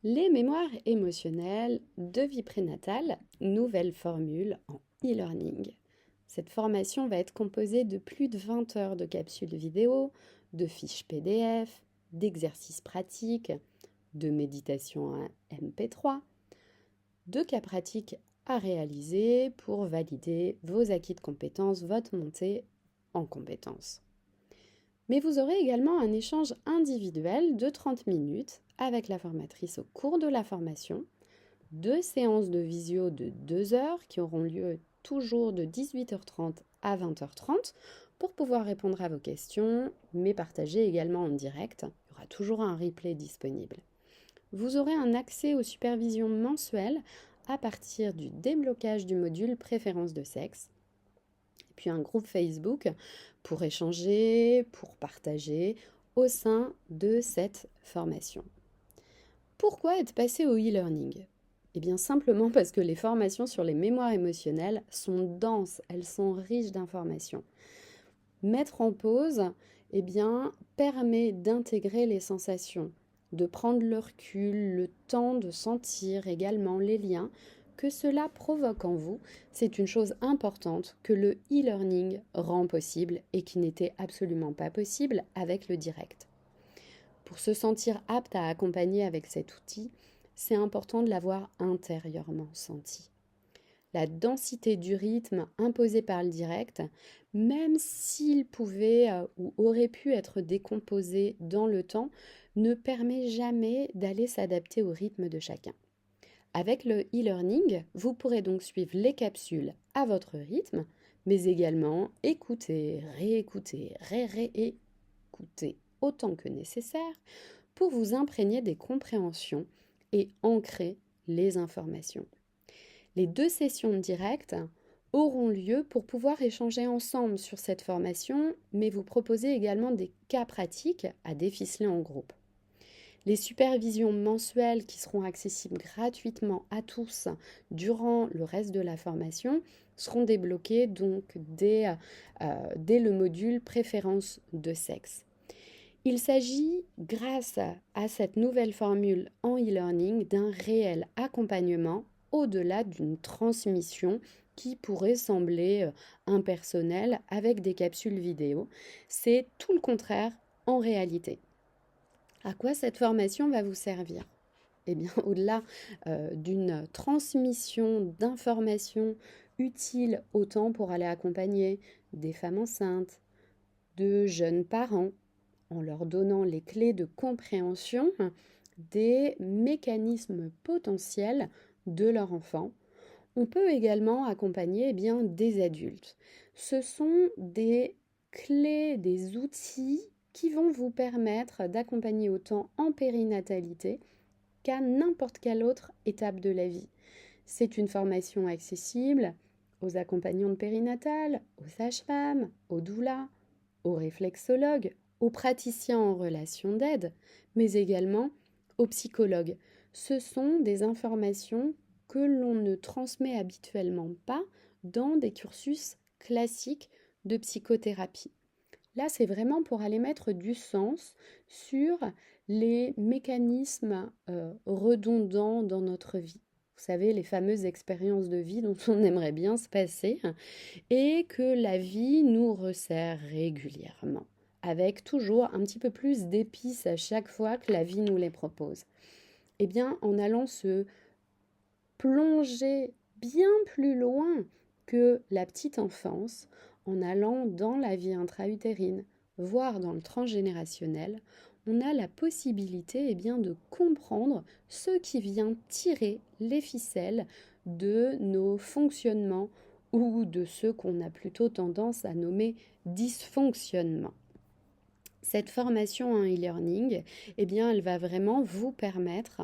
Les mémoires émotionnelles de vie prénatale, nouvelle formule en e-learning. Cette formation va être composée de plus de 20 heures de capsules vidéo, de fiches PDF, d'exercices pratiques, de méditation en MP3, de cas pratiques à réaliser pour valider vos acquis de compétences, votre montée en compétences. Mais vous aurez également un échange individuel de 30 minutes avec la formatrice au cours de la formation, 2 séances de visio de 2 heures qui auront lieu toujours de 18h30 à 20h30 pour pouvoir répondre à vos questions, mais partager également en direct. Il y aura toujours un replay disponible. Vous aurez un accès aux supervisions mensuelles à partir du déblocage du module préférence de sexe, puis un groupe Facebook pour échanger, pour partager au sein de cette formation. Pourquoi être passé au e-learning ? Eh bien simplement parce que les formations sur les mémoires émotionnelles sont denses, elles sont riches d'informations. Mettre en pause, eh bien, permet d'intégrer les sensations, de prendre le recul, le temps de sentir également les liens que cela provoque en vous. C'est une chose importante que le e-learning rend possible et qui n'était absolument pas possible avec le direct. Pour se sentir apte à accompagner avec cet outil, c'est important de l'avoir intérieurement senti. La densité du rythme imposé par le direct, même s'il pouvait ou aurait pu être décomposé dans le temps, ne permet jamais d'aller s'adapter au rythme de chacun. Avec le e-learning, vous pourrez donc suivre les capsules à votre rythme, mais également écouter, réécouter, réécouter autant que nécessaire pour vous imprégner des compréhensions et ancrer les informations. Les 2 sessions directes auront lieu pour pouvoir échanger ensemble sur cette formation, mais vous proposer également des cas pratiques à déficeler en groupe. Les supervisions mensuelles qui seront accessibles gratuitement à tous durant le reste de la formation seront débloquées donc dès le module préférence de sexe. Il s'agit, grâce à cette nouvelle formule en e-learning, d'un réel accompagnement au-delà d'une transmission qui pourrait sembler impersonnelle avec des capsules vidéo. C'est tout le contraire en réalité. À quoi cette formation va vous servir ? Eh bien, au-delà d'une transmission d'informations utiles autant pour aller accompagner des femmes enceintes, de jeunes parents, en leur donnant les clés de compréhension des mécanismes potentiels de leur enfant. On peut également accompagner des adultes. Ce sont des clés, des outils qui vont vous permettre d'accompagner autant en périnatalité qu'à n'importe quelle autre étape de la vie. C'est une formation accessible aux accompagnantes périnatales, aux sages-femmes, aux doulas, aux réflexologues, aux praticiens en relation d'aide, mais également aux psychologues. Ce sont des informations que l'on ne transmet habituellement pas dans des cursus classiques de psychothérapie. Là, c'est vraiment pour aller mettre du sens sur les mécanismes redondants dans notre vie. Vous savez, les fameuses expériences de vie dont on aimerait bien se passer et que la vie nous resserre régulièrement, avec toujours un petit peu plus d'épices à chaque fois que la vie nous les propose. Eh bien, en allant se plonger bien plus loin que la petite enfance, en allant dans la vie intra-utérine, voire dans le transgénérationnel, on a la possibilité de comprendre ce qui vient tirer les ficelles de nos fonctionnements ou de ceux qu'on a plutôt tendance à nommer dysfonctionnements. Cette formation en e-learning, elle va vraiment vous permettre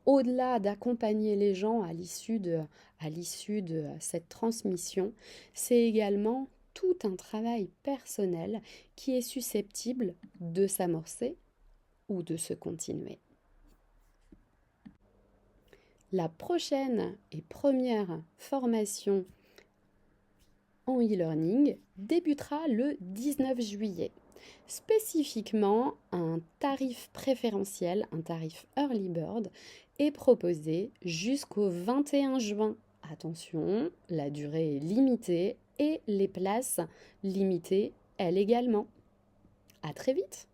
au-delà d'accompagner les gens à l'issue de cette transmission, c'est également tout un travail personnel qui est susceptible de s'amorcer ou de se continuer. La prochaine et première formation en e-learning débutera le 19 juillet. Spécifiquement, un tarif préférentiel, un tarif Early Bird, est proposé jusqu'au 21 juin. Attention, la durée est limitée et les places limitées, elles également. À très vite!